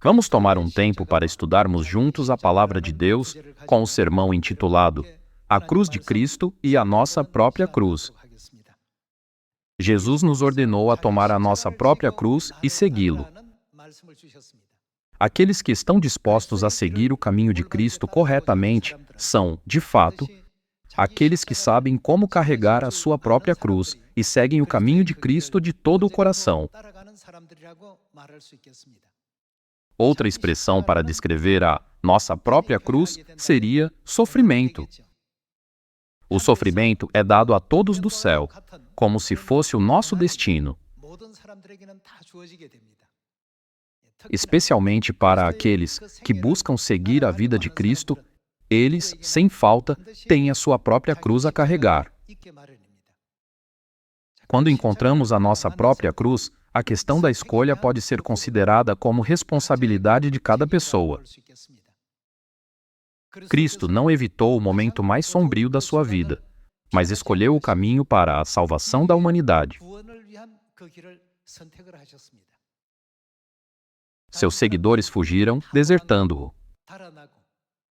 Vamos tomar um tempo para estudarmos juntos a Palavra de Deus com o sermão intitulado A Cruz de Cristo e a Nossa Própria Cruz. Jesus nos ordenou a tomar a nossa própria cruz e segui-lo. Aqueles que estão dispostos a seguir o caminho de Cristo corretamente são, de fato, aqueles que sabem como carregar a sua própria cruz e seguem o caminho de Cristo de todo o coração. Outra expressão para descrever a nossa própria cruz seria sofrimento. O sofrimento é dado a todos do céu, como se fosse o nosso destino. Especialmente para aqueles que buscam seguir a vida de Cristo, eles, sem falta, têm a sua própria cruz a carregar. Quando encontramos a nossa própria cruz, a questão da escolha pode ser considerada como responsabilidade de cada pessoa. Cristo não evitou o momento mais sombrio da sua vida, mas escolheu o caminho para a salvação da humanidade. Seus seguidores fugiram, desertando-o.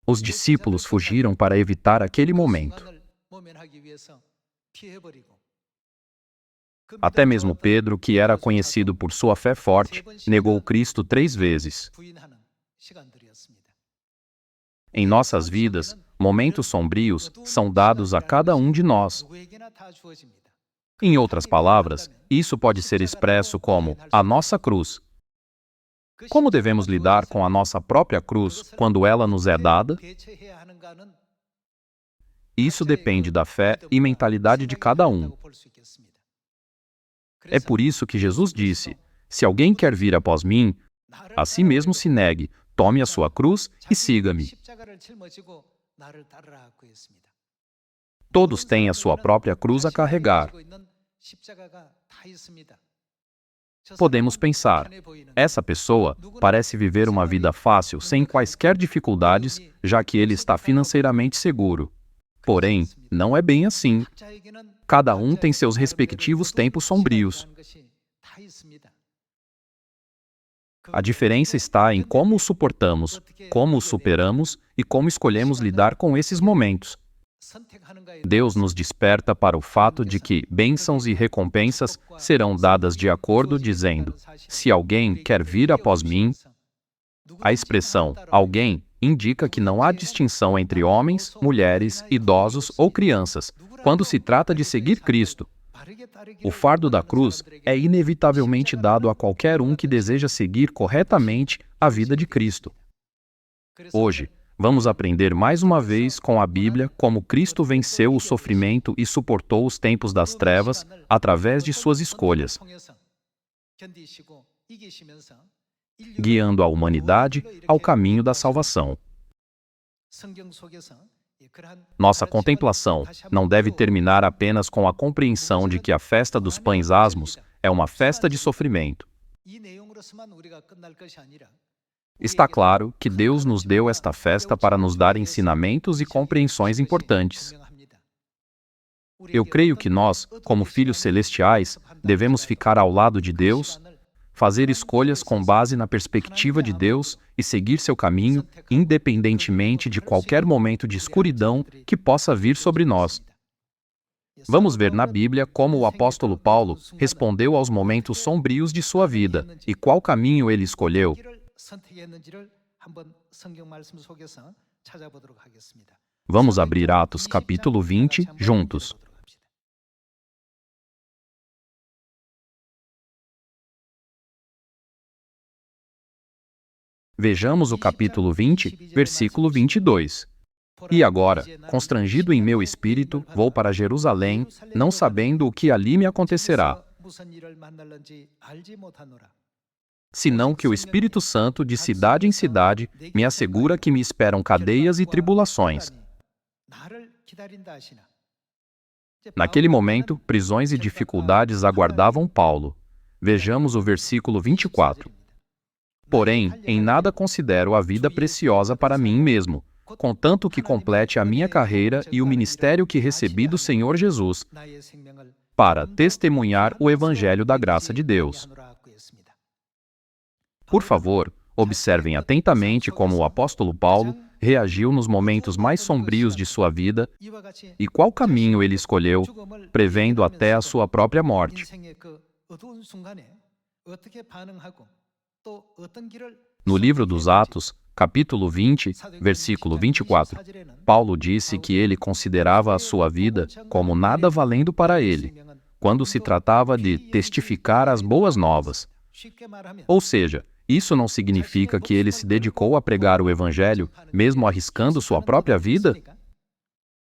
Os discípulos fugiram para evitar aquele momento. Até mesmo Pedro, que era conhecido por sua fé forte, negou Cristo 3 vezes. Em nossas vidas, momentos sombrios são dados a cada um de nós. Em outras palavras, isso pode ser expresso como a nossa cruz. Como devemos lidar com a nossa própria cruz quando ela nos é dada? Isso depende da fé e mentalidade de cada um. É por isso que Jesus disse: se alguém quer vir após mim, a si mesmo se negue, tome a sua cruz e siga-me. Todos têm a sua própria cruz a carregar. Podemos pensar, essa pessoa parece viver uma vida fácil sem quaisquer dificuldades, já que ele está financeiramente seguro. Porém, não é bem assim. Cada um tem seus respectivos tempos sombrios. A diferença está em como o suportamos, como o superamos e como escolhemos lidar com esses momentos. Deus nos desperta para o fato de que bênçãos e recompensas serão dadas de acordo, dizendo: se alguém quer vir após mim. A expressão alguém indica que não há distinção entre homens, mulheres, idosos ou crianças, quando se trata de seguir Cristo. O fardo da cruz é inevitavelmente dado a qualquer um que deseja seguir corretamente a vida de Cristo. Hoje, vamos aprender mais uma vez com a Bíblia como Cristo venceu o sofrimento e suportou os tempos das trevas através de suas escolhas, guiando a humanidade ao caminho da salvação. Nossa contemplação não deve terminar apenas com a compreensão de que a festa dos pães asmos é uma festa de sofrimento. Está claro que Deus nos deu esta festa para nos dar ensinamentos e compreensões importantes. Eu creio que nós, como filhos celestiais, devemos ficar ao lado de Deus, fazer escolhas com base na perspectiva de Deus e seguir seu caminho, independentemente de qualquer momento de escuridão que possa vir sobre nós. Vamos ver na Bíblia como o apóstolo Paulo respondeu aos momentos sombrios de sua vida e qual caminho ele escolheu. Vamos abrir Atos capítulo 20 juntos. Vejamos o capítulo 20, versículo 22. E agora, constrangido em meu espírito, vou para Jerusalém, não sabendo o que ali me acontecerá, senão que o Espírito Santo, de cidade em cidade, me assegura que me esperam cadeias e tribulações. Naquele momento, prisões e dificuldades aguardavam Paulo. Vejamos o versículo 24. Porém, em nada considero a vida preciosa para mim mesmo, contanto que complete a minha carreira e o ministério que recebi do Senhor Jesus, para testemunhar o Evangelho da graça de Deus. Por favor, Observem atentamente como o apóstolo Paulo reagiu nos momentos mais sombrios de sua vida e qual caminho ele escolheu, prevendo até a sua própria morte. No livro dos Atos, capítulo 20, versículo 24, Paulo disse que ele considerava a sua vida como nada valendo para ele, quando se tratava de testificar as boas novas. Ou seja, isso não significa que ele se dedicou a pregar o Evangelho, mesmo arriscando sua própria vida?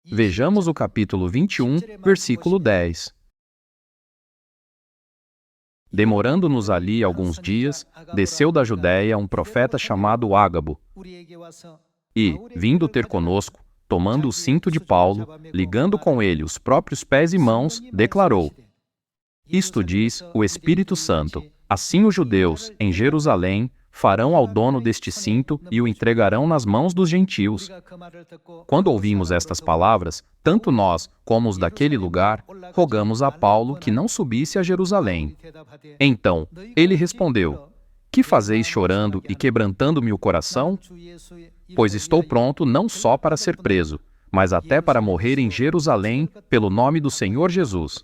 Vejamos o capítulo 21, versículo 10. Demorando-nos ali alguns dias, desceu da Judéia um profeta chamado Ágabo, e, vindo ter conosco, tomando o cinto de Paulo, ligando com ele os próprios pés e mãos, declarou: Isto diz o Espírito Santo: assim os judeus, em Jerusalém, farão ao dono deste cinto e o entregarão nas mãos dos gentios. Quando ouvimos estas palavras, tanto nós como os daquele lugar, rogamos a Paulo que não subisse a Jerusalém. Então, ele respondeu: Que fazeis chorando e quebrantando-me o coração? Pois estou pronto não só para ser preso, mas até para morrer em Jerusalém pelo nome do Senhor Jesus.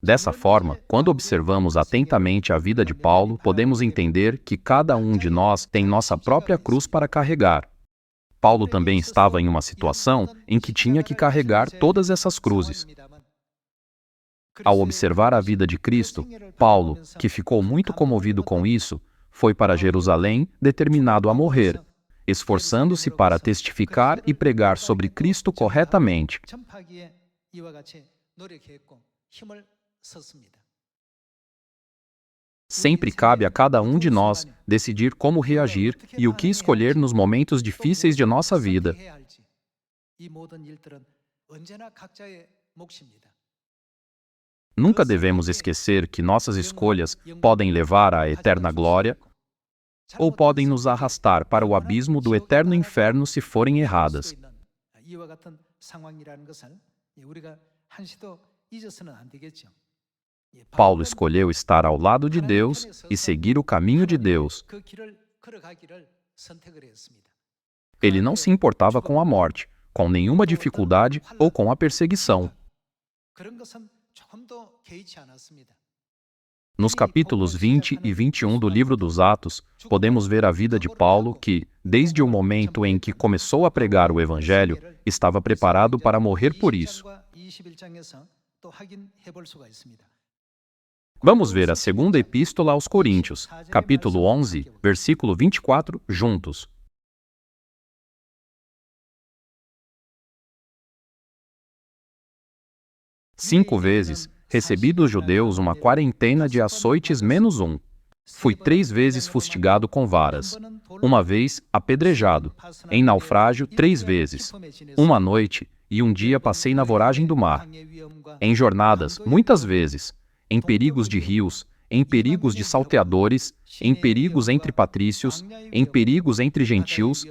Dessa forma, quando observamos atentamente a vida de Paulo, podemos entender que cada um de nós tem nossa própria cruz para carregar. Paulo também estava em uma situação em que tinha que carregar todas essas cruzes. Ao observar a vida de Cristo, Paulo, que ficou muito comovido com isso, foi para Jerusalém determinado a morrer, esforçando-se para testificar e pregar sobre Cristo corretamente. Sempre cabe a cada um de nós decidir como reagir e o que escolher nos momentos difíceis de nossa vida. Nunca devemos esquecer que nossas escolhas podem levar à eterna glória ou podem nos arrastar para o abismo do eterno inferno se forem erradas. Paulo escolheu estar ao lado de Deus e seguir o caminho de Deus. Ele não se importava com a morte, com nenhuma dificuldade ou com a perseguição. Nos capítulos 20 e 21 do livro dos Atos, podemos ver a vida de Paulo que, desde o momento em que começou a pregar o Evangelho, estava preparado para morrer por isso. Vamos ver a segunda epístola aos Coríntios, capítulo 11, versículo 24, juntos. Cinco vezes recebi dos judeus uma quarentena de açoites menos um. Fui 3 vezes fustigado com varas. Uma vez apedrejado. Em naufrágio 3 vezes. Uma noite e um dia passei na voragem do mar. Em jornadas, muitas vezes. Em perigos de rios, em perigos de salteadores, em perigos entre patrícios, em perigos entre gentios,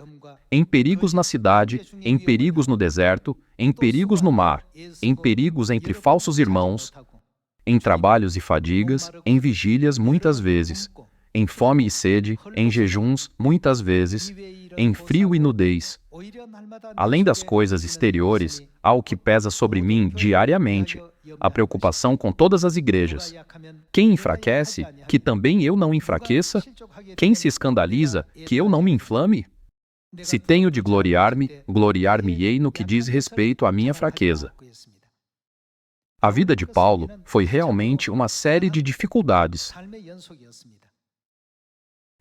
em perigos na cidade, em perigos no deserto, em perigos no mar, em perigos entre falsos irmãos, em trabalhos e fadigas, em vigílias muitas vezes, em fome e sede, em jejuns muitas vezes, em frio e nudez. Além das coisas exteriores, há o que pesa sobre mim diariamente, a preocupação com todas as igrejas. Quem enfraquece, que também eu não enfraqueça? Quem se escandaliza, que eu não me inflame? Se tenho de gloriar-me, gloriar-me-ei no que diz respeito à minha fraqueza. A vida de Paulo foi realmente uma série de dificuldades.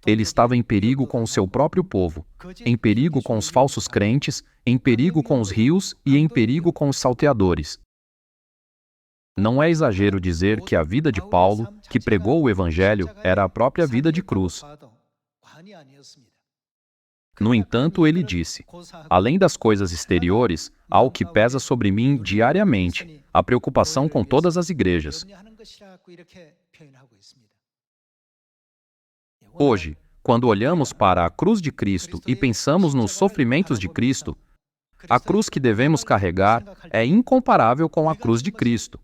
Ele estava em perigo com o seu próprio povo, em perigo com os falsos crentes, em perigo com os rios e em perigo com os salteadores. Não é exagero dizer que a vida de Paulo, que pregou o Evangelho, era a própria vida de cruz. No entanto, ele disse: além das coisas exteriores, há o que pesa sobre mim diariamente, a preocupação com todas as igrejas. Hoje, quando olhamos para a cruz de Cristo e pensamos nos sofrimentos de Cristo, a cruz que devemos carregar é incomparável com a cruz de Cristo.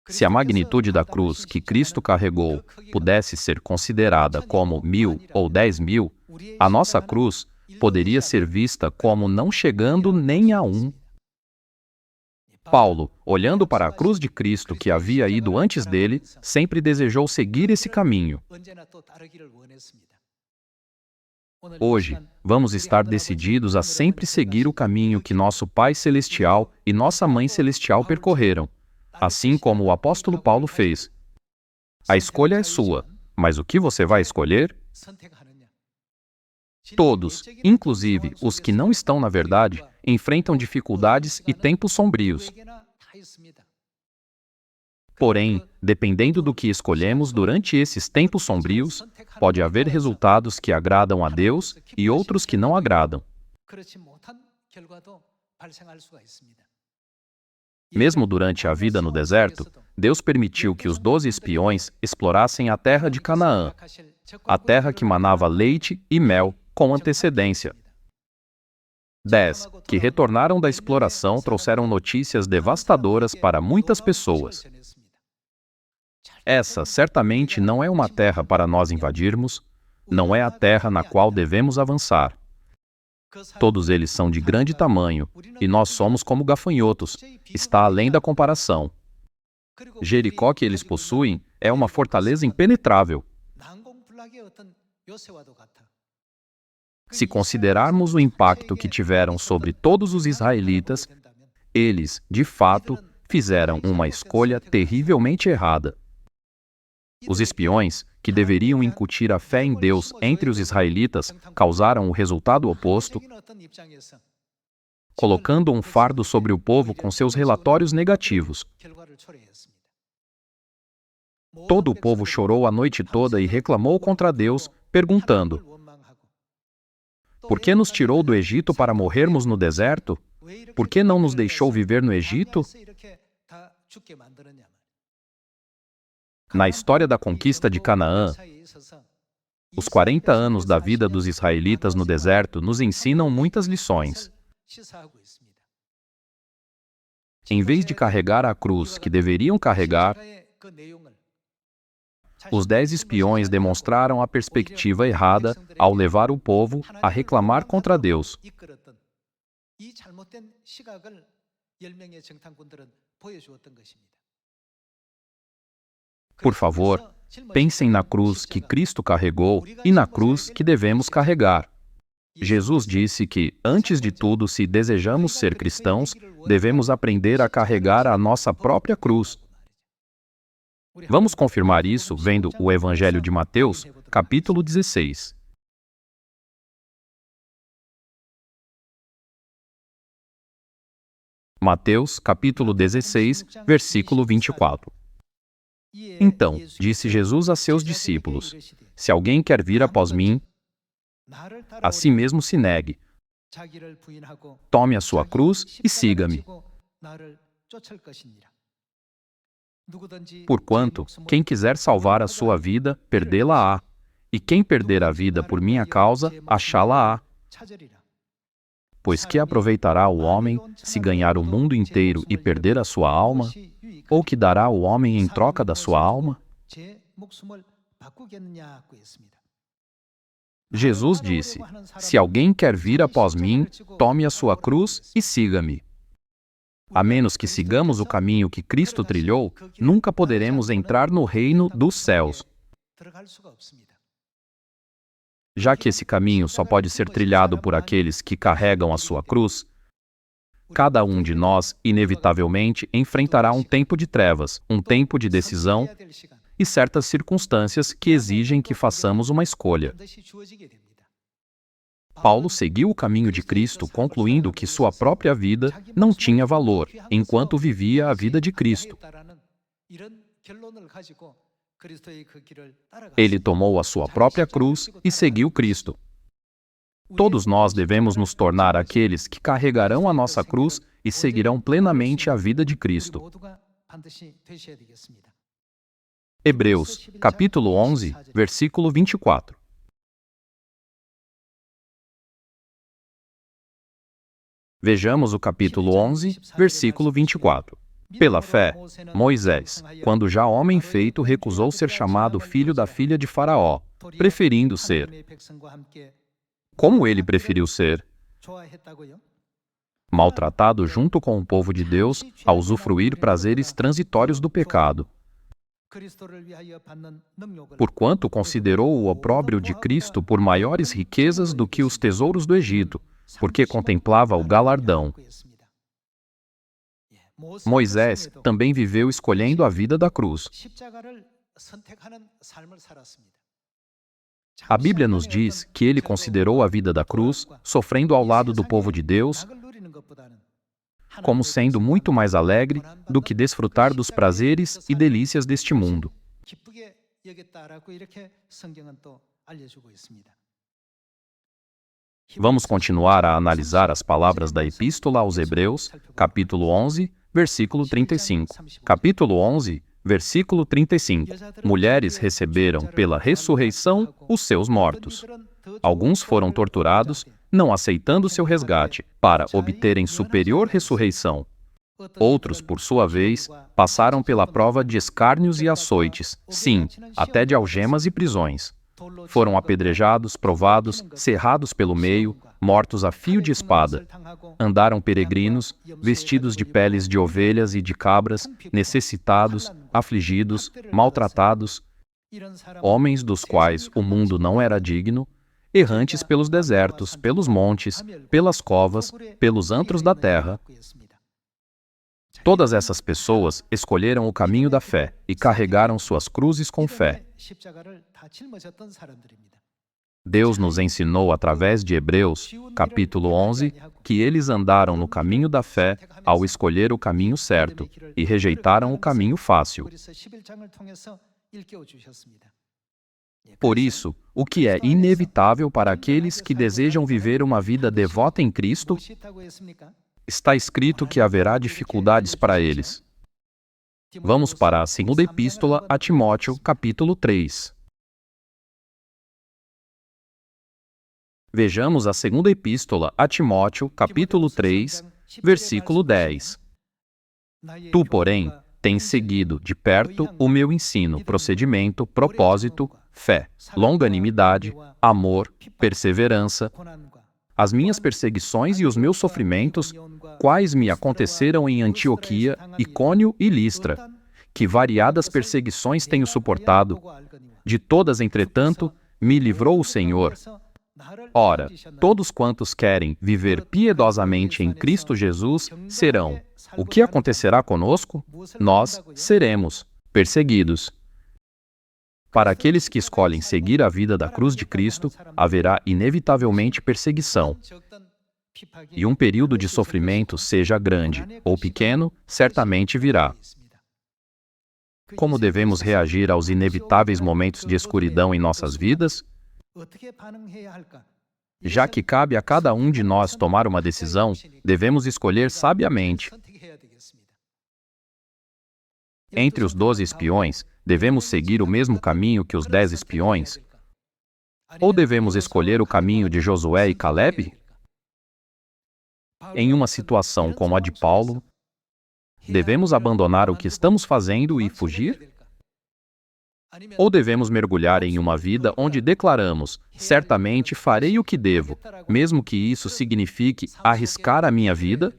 Se a magnitude da cruz que Cristo carregou pudesse ser considerada como 1000 ou 10.000, a nossa cruz poderia ser vista como não chegando nem a 1. Paulo, olhando para a cruz de Cristo que havia ido antes dele, sempre desejou seguir esse caminho. Hoje, vamos estar decididos a sempre seguir o caminho que nosso Pai Celestial e nossa Mãe Celestial percorreram, assim como o apóstolo Paulo fez. A escolha é sua, mas o que você vai escolher? Todos, inclusive os que não estão na verdade, enfrentam dificuldades e tempos sombrios. Porém, dependendo do que escolhemos durante esses tempos sombrios, pode haver resultados que agradam a Deus e outros que não agradam. Mesmo durante a vida no deserto, Deus permitiu que os 12 espiões explorassem a terra de Canaã, a terra que manava leite e mel com antecedência. 10 que retornaram da exploração trouxeram notícias devastadoras para muitas pessoas. Essa certamente não é uma terra para nós invadirmos, não é a terra na qual devemos avançar. Todos eles são de grande tamanho, e nós somos como gafanhotos, está além da comparação. Jericó que eles possuem é uma fortaleza impenetrável. Se considerarmos o impacto que tiveram sobre todos os israelitas, eles, de fato, fizeram uma escolha terrivelmente errada. Os espiões, que deveriam incutir a fé em Deus entre os israelitas, causaram o resultado oposto, colocando um fardo sobre o povo com seus relatórios negativos. Todo o povo chorou a noite toda e reclamou contra Deus, perguntando: por que nos tirou do Egito para morrermos no deserto? Por que não nos deixou viver no Egito? Na história da conquista de Canaã, os 40 anos da vida dos israelitas no deserto nos ensinam muitas lições. Em vez de carregar a cruz que deveriam carregar, os 10 espiões demonstraram a perspectiva errada ao levar o povo a reclamar contra Deus. Por favor, pensem na cruz que Cristo carregou e na cruz que devemos carregar. Jesus disse que, antes de tudo, se desejamos ser cristãos, devemos aprender a carregar a nossa própria cruz. Vamos confirmar isso vendo o Evangelho de Mateus, capítulo 16. Mateus, capítulo 16, versículo 24. Então, disse Jesus a seus discípulos: se alguém quer vir após mim, a si mesmo se negue, tome a sua cruz e siga-me. Porquanto, quem quiser salvar a sua vida, perdê-la-á, e quem perder a vida por minha causa, achá-la-á. Pois que aproveitará o homem se ganhar o mundo inteiro e perder a sua alma? Ou que dará o homem em troca da sua alma? Jesus disse: se alguém quer vir após mim, tome a sua cruz e siga-me. A menos que sigamos o caminho que Cristo trilhou, nunca poderemos entrar no reino dos céus. Já que esse caminho só pode ser trilhado por aqueles que carregam a sua cruz, cada um de nós, inevitavelmente, enfrentará um tempo de trevas, um tempo de decisão e certas circunstâncias que exigem que façamos uma escolha. Paulo seguiu o caminho de Cristo, concluindo que sua própria vida não tinha valor, enquanto vivia a vida de Cristo. Ele tomou a sua própria cruz e seguiu Cristo. Todos nós devemos nos tornar aqueles que carregarão a nossa cruz e seguirão plenamente a vida de Cristo. Hebreus, capítulo 11, versículo 24. Vejamos o capítulo 11, versículo 24. Pela fé, Moisés, quando já homem feito, recusou ser chamado filho da filha de Faraó, preferindo ser. Como ele preferiu ser? Maltratado junto com o povo de Deus, a usufruir prazeres transitórios do pecado. Porquanto considerou o opróbrio de Cristo por maiores riquezas do que os tesouros do Egito, porque contemplava o galardão. Moisés também viveu escolhendo a vida da cruz. A Bíblia nos diz que ele considerou a vida da cruz, sofrendo ao lado do povo de Deus, como sendo muito mais alegre do que desfrutar dos prazeres e delícias deste mundo. Vamos continuar a analisar as palavras da Epístola aos Hebreus, capítulo 11, versículo 35. Capítulo 11, versículo 35. Mulheres receberam pela ressurreição os seus mortos. Alguns foram torturados, não aceitando seu resgate, para obterem superior ressurreição. Outros, por sua vez, passaram pela prova de escárnios e açoites, sim, até de algemas e prisões. Foram apedrejados, provados, cerrados pelo meio, mortos a fio de espada. Andaram peregrinos, vestidos de peles de ovelhas e de cabras, necessitados, afligidos, maltratados, homens dos quais o mundo não era digno, errantes pelos desertos, pelos montes, pelas covas, pelos antros da terra. Todas essas pessoas escolheram o caminho da fé e carregaram suas cruzes com fé. Deus nos ensinou através de Hebreus, capítulo 11, que eles andaram no caminho da fé ao escolher o caminho certo e rejeitaram o caminho fácil. Por isso, o que é inevitável para aqueles que desejam viver uma vida devota em Cristo, está escrito que haverá dificuldades para eles. Vamos para a segunda epístola a Timóteo, capítulo 3. Vejamos a segunda epístola a Timóteo, capítulo 3, versículo 10. Tu, porém, tens seguido de perto o meu ensino, procedimento, propósito, fé, longanimidade, amor, perseverança, as minhas perseguições e os meus sofrimentos, quais me aconteceram em Antioquia, Icônio e Listra, que variadas perseguições tenho suportado. De todas, entretanto, me livrou o Senhor. Ora, todos quantos querem viver piedosamente em Cristo Jesus serão. O que acontecerá conosco? Nós seremos perseguidos. Para aqueles que escolhem seguir a vida da cruz de Cristo, haverá inevitavelmente perseguição. E um período de sofrimento, seja grande ou pequeno, certamente virá. Como devemos reagir aos inevitáveis momentos de escuridão em nossas vidas? Já que cabe a cada um de nós tomar uma decisão, devemos escolher sabiamente. Entre os 12 espiões, devemos seguir o mesmo caminho que os 10 espiões? Ou devemos escolher o caminho de Josué e Calebe? Em uma situação como a de Paulo, devemos abandonar o que estamos fazendo e fugir? Ou devemos mergulhar em uma vida onde declaramos, certamente farei o que devo, mesmo que isso signifique arriscar a minha vida?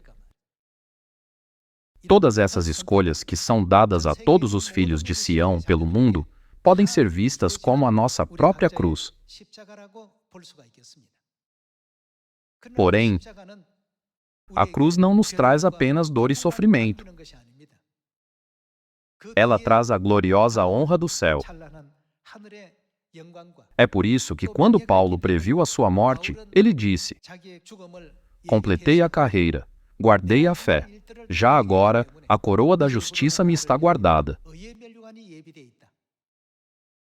Todas essas escolhas que são dadas a todos os filhos de Sião pelo mundo podem ser vistas como a nossa própria cruz. Porém, a cruz não nos traz apenas dor e sofrimento. Ela traz a gloriosa honra do céu. É por isso que quando Paulo previu a sua morte, ele disse: completei a carreira, guardei a fé. Já agora, a coroa da justiça me está guardada.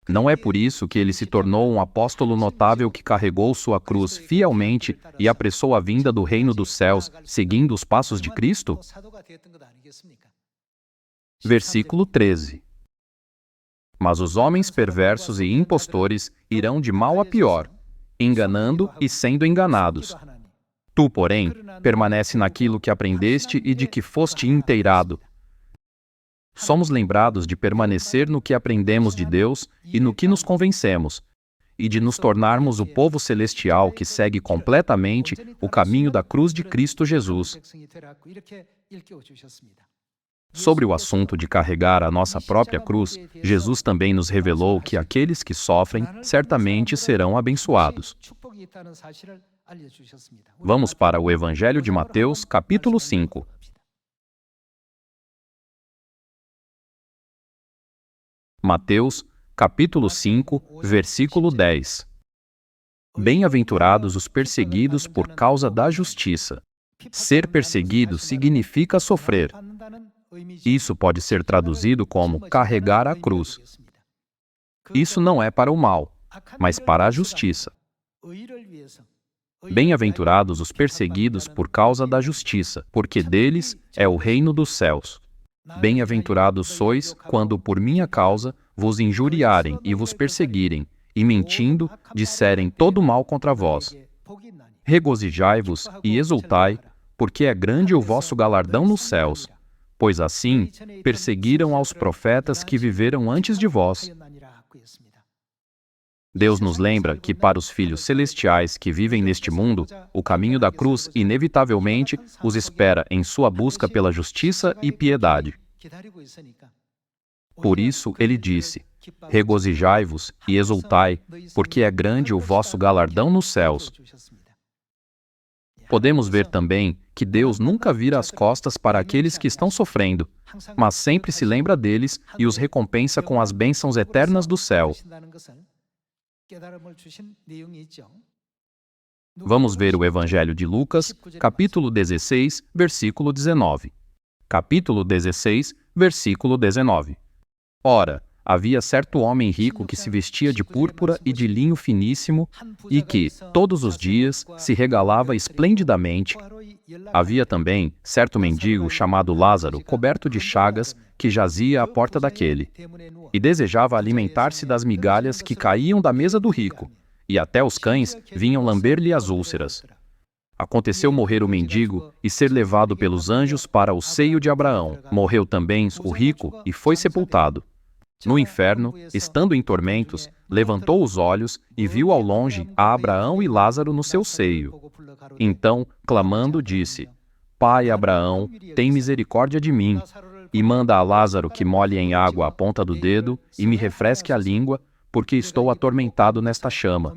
Não é por isso que ele se tornou um apóstolo notável que carregou sua cruz fielmente e apressou a vinda do reino dos céus, seguindo os passos de Cristo? Versículo 13. Mas os homens perversos e impostores irão de mal a pior, enganando e sendo enganados. Tu, porém, permanece naquilo que aprendeste e de que foste inteirado, Somos lembrados de permanecer no que aprendemos de Deus e no que nos convencemos, e de nos tornarmos o povo celestial que segue completamente o caminho da cruz de Cristo Jesus. Sobre o assunto de carregar a nossa própria cruz, Jesus também nos revelou que aqueles que sofrem certamente serão abençoados. Vamos para o Evangelho de Mateus, capítulo 5. Mateus, capítulo 5, versículo 10. Bem-aventurados os perseguidos por causa da justiça. Ser perseguido significa sofrer. Isso pode ser traduzido como carregar a cruz. Isso não é para o mal, mas para a justiça. Bem-aventurados os perseguidos por causa da justiça, porque deles é o reino dos céus. Bem-aventurados sois quando por minha causa vos injuriarem e vos perseguirem, e mentindo, disserem todo mal contra vós. Regozijai-vos e exultai, porque é grande o vosso galardão nos céus, pois assim perseguiram aos profetas que viveram antes de vós. Deus nos lembra que para os filhos celestiais que vivem neste mundo, o caminho da cruz inevitavelmente os espera em sua busca pela justiça e piedade. Por isso ele disse: regozijai-vos e exultai, porque é grande o vosso galardão nos céus. Podemos ver também que Deus nunca vira as costas para aqueles que estão sofrendo, mas sempre se lembra deles e os recompensa com as bênçãos eternas do céu. Vamos ver o Evangelho de Lucas, capítulo 16, versículo 19. Capítulo 16, versículo 19. Ora, havia certo homem rico que se vestia de púrpura e de linho finíssimo e que, todos os dias, se regalava esplendidamente. Havia também certo mendigo chamado Lázaro, coberto de chagas, que jazia à porta daquele, e desejava alimentar-se das migalhas que caíam da mesa do rico, e até os cães vinham lamber-lhe as úlceras. Aconteceu morrer o mendigo e ser levado pelos anjos para o seio de Abraão. Morreu também o rico e foi sepultado. No inferno, estando em tormentos, levantou os olhos e viu ao longe a Abraão e Lázaro no seu seio. Então, clamando, disse: Pai Abraão, tem misericórdia de mim, e manda a Lázaro que molhe em água a ponta do dedo e me refresque a língua, porque estou atormentado nesta chama.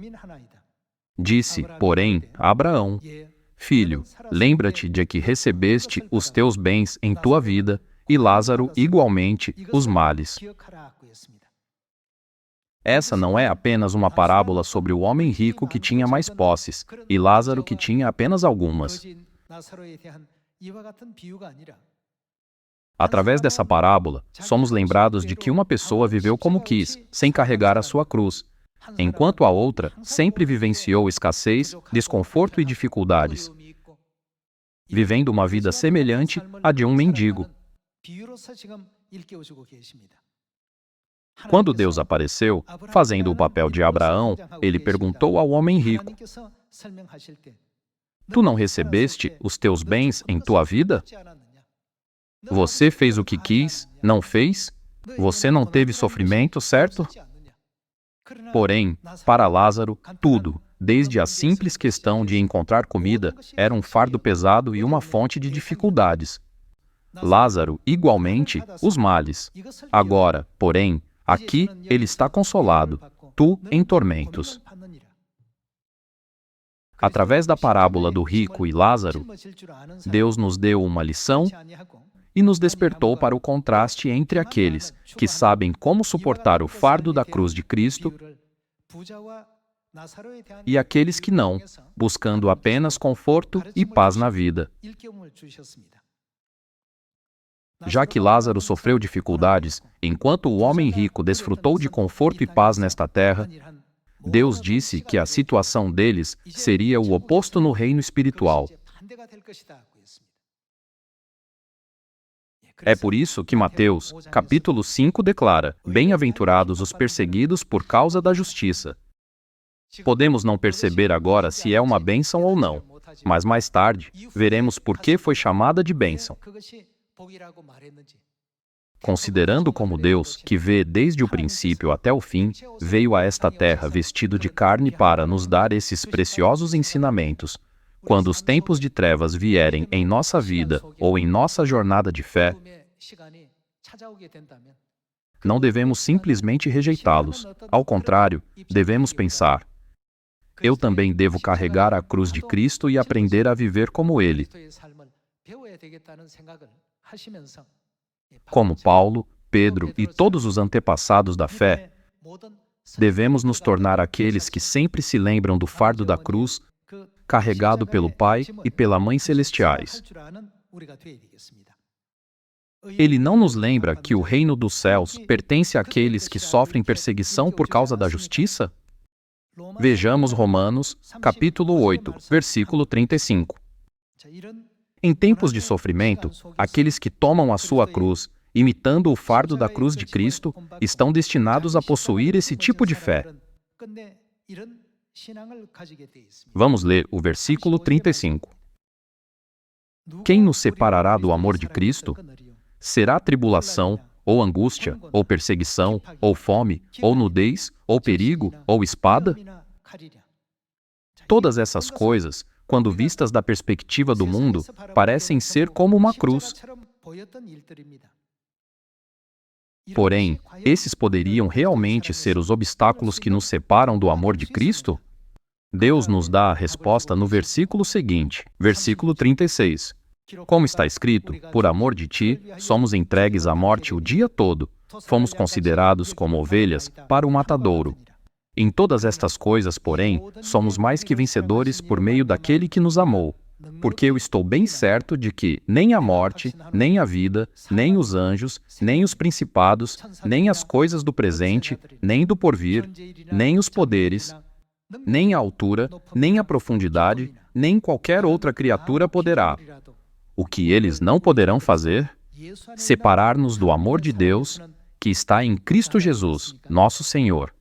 Disse, porém, a Abraão: Filho, lembra-te de que recebeste os teus bens em tua vida, e Lázaro, igualmente, os males. Essa não é apenas uma parábola sobre o homem rico que tinha mais posses, e Lázaro que tinha apenas algumas. Através dessa parábola, somos lembrados de que uma pessoa viveu como quis, sem carregar a sua cruz, enquanto a outra sempre vivenciou escassez, desconforto e dificuldades, vivendo uma vida semelhante à de um mendigo. Quando Deus apareceu, fazendo o papel de Abraão, ele perguntou ao homem rico: Tu não recebeste os teus bens em tua vida? Você fez o que quis, não fez? Você não teve sofrimento, certo? Porém, para Lázaro, tudo, desde a simples questão de encontrar comida, era um fardo pesado e uma fonte de dificuldades. Lázaro, igualmente, os males. Agora, porém, aqui ele está consolado, tu em tormentos. Através da parábola do rico e Lázaro, Deus nos deu uma lição e nos despertou para o contraste entre aqueles que sabem como suportar o fardo da cruz de Cristo e aqueles que não, buscando apenas conforto e paz na vida. Já que Lázaro sofreu dificuldades, enquanto o homem rico desfrutou de conforto e paz nesta terra, Deus disse que a situação deles seria o oposto no reino espiritual. É por isso que Mateus, capítulo 5, declara: Bem-aventurados os perseguidos por causa da justiça. Podemos não perceber agora se é uma bênção ou não, mas mais tarde veremos por que foi chamada de bênção. Considerando como Deus, que vê desde o princípio até o fim, veio a esta terra vestido de carne para nos dar esses preciosos ensinamentos. Quando os tempos de trevas vierem em nossa vida ou em nossa jornada de fé, não devemos simplesmente rejeitá-los. Ao contrário, devemos pensar: eu também devo carregar a cruz de Cristo e aprender a viver como Ele. Como Paulo, Pedro e todos os antepassados da fé, devemos nos tornar aqueles que sempre se lembram do fardo da cruz, carregado pelo Pai e pela Mãe Celestiais. Ele não nos lembra que o reino dos céus pertence àqueles que sofrem perseguição por causa da justiça? Vejamos Romanos, capítulo 8, versículo 35. Em tempos de sofrimento, aqueles que tomam a sua cruz, imitando o fardo da cruz de Cristo, estão destinados a possuir esse tipo de fé. Vamos ler o versículo 35. Quem nos separará do amor de Cristo? Será tribulação, ou angústia, ou perseguição, ou fome, ou nudez, ou perigo, ou espada? Todas essas coisas, quando vistas da perspectiva do mundo, parecem ser como uma cruz. Porém, esses poderiam realmente ser os obstáculos que nos separam do amor de Cristo? Deus nos dá a resposta no versículo seguinte, versículo 36. Como está escrito, por amor de ti, somos entregues à morte o dia todo. Fomos considerados como ovelhas para o matadouro. Em todas estas coisas, porém, somos mais que vencedores por meio daquele que nos amou. Porque eu estou bem certo de que nem a morte, nem a vida, nem os anjos, nem os principados, nem as coisas do presente, nem do porvir, nem os poderes, nem a altura, nem a profundidade, nem qualquer outra criatura poderá. O que eles não poderão fazer? Separar-nos do amor de Deus, que está em Cristo Jesus, nosso Senhor.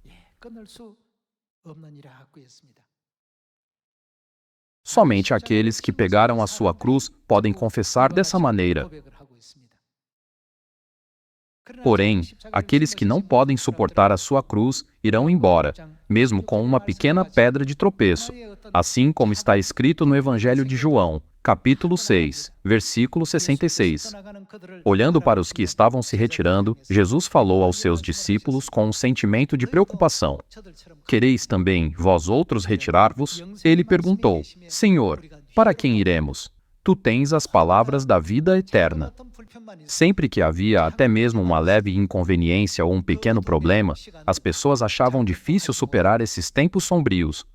Somente aqueles que pegaram a sua cruz podem confessar dessa maneira. Porém, aqueles que não podem suportar a sua cruz irão embora, mesmo com uma pequena pedra de tropeço, assim como está escrito no Evangelho de João, capítulo 6, versículo 66. Olhando para os que estavam se retirando, Jesus falou aos seus discípulos com um sentimento de preocupação. Quereis também, vós outros, retirar-vos? Ele perguntou, Senhor, para quem iremos? Tu tens as palavras da vida eterna. Sempre que havia até mesmo uma leve inconveniência ou um pequeno problema, as pessoas achavam difícil superar esses tempos sombrios.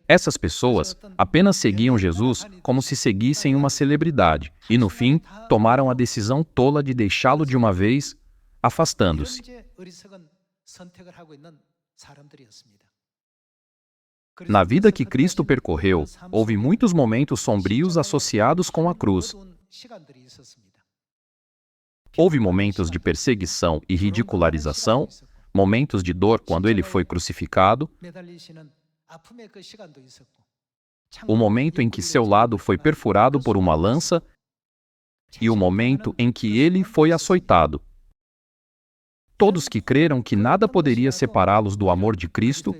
Essas pessoas apenas seguiam Jesus como se seguissem uma celebridade e, no fim, tomaram a decisão tola de deixá-lo de uma vez, afastando-se. Na vida que Cristo percorreu, houve muitos momentos sombrios associados com a cruz. Houve momentos de perseguição e ridicularização, momentos de dor quando ele foi crucificado, o momento em que seu lado foi perfurado por uma lança e o momento em que ele foi açoitado. Todos que creram que nada poderia separá-los do amor de Cristo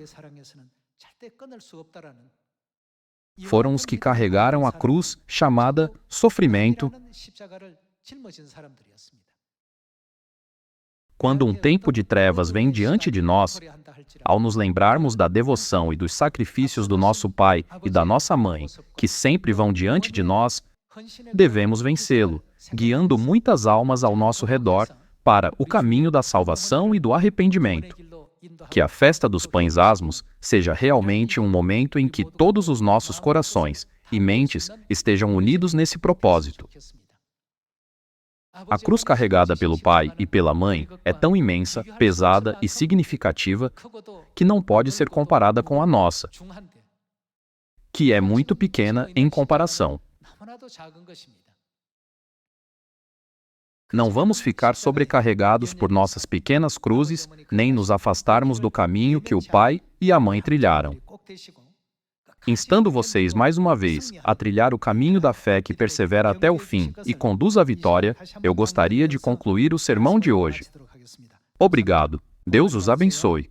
foram os que carregaram a cruz chamada sofrimento. Quando um tempo de trevas vem diante de nós, ao nos lembrarmos da devoção e dos sacrifícios do nosso Pai e da nossa Mãe, que sempre vão diante de nós, devemos vencê-lo, guiando muitas almas ao nosso redor para o caminho da salvação e do arrependimento. Que a festa dos pães asmos seja realmente um momento em que todos os nossos corações e mentes estejam unidos nesse propósito. A cruz carregada pelo Pai e pela Mãe é tão imensa, pesada e significativa que não pode ser comparada com a nossa, que é muito pequena em comparação. Não vamos ficar sobrecarregados por nossas pequenas cruzes, nem nos afastarmos do caminho que o Pai e a Mãe trilharam. instando vocês mais uma vez a trilhar o caminho da fé que persevera até o fim e conduz à vitória, eu gostaria de concluir o sermão de hoje. Obrigado. Deus os abençoe.